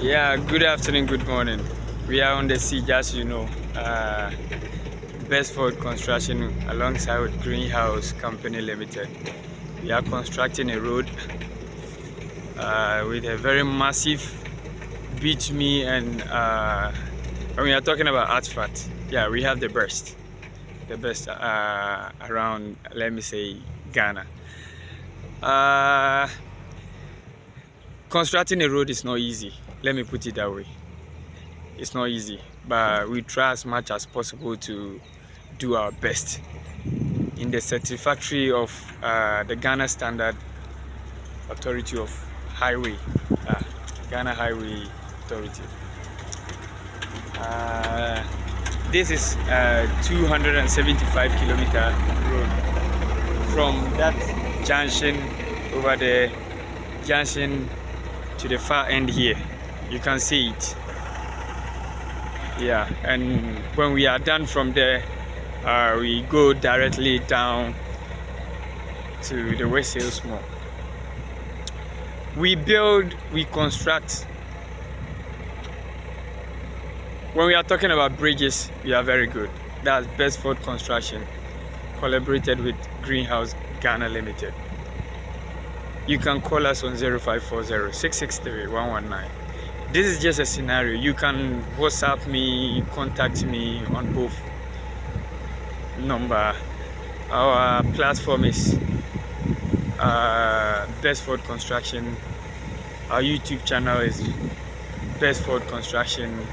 Yeah, good afternoon, good morning. We are on the siege, as you know. Bestford Construction alongside with Greenhouse Company Limited. We are constructing a road with a very massive bitumen and when we are talking about asphalt, yeah, we have the best around, let me say, Ghana. Constructing a road is not easy. Let me put it that way. It's not easy, but we try as much as possible to do our best in the satisfactory of the Ghana Standard Authority of Highway, Ghana Highway Authority. This is a 275-kilometer road from that junction over the junction to the far end here. You can see it. Yeah, and when we are done from there, we go directly down to the West Hills Mall. We build, we construct. When we are talking about bridges, we are very good. That's Bestford Construction, collaborated with Greenhouse Ghana Limited. You can call us on 0540-663-119. This is just a scenario. You can WhatsApp me, contact me on both number. Our platform is Bestford Construction. Our YouTube channel is Bestford Construction,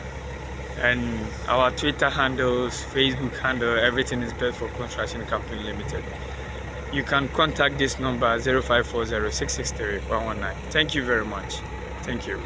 and our Twitter handles, Facebook handle, everything is Bestford Construction Company Limited. You can contact this number 0540-663-119. Thank you very much. Thank you.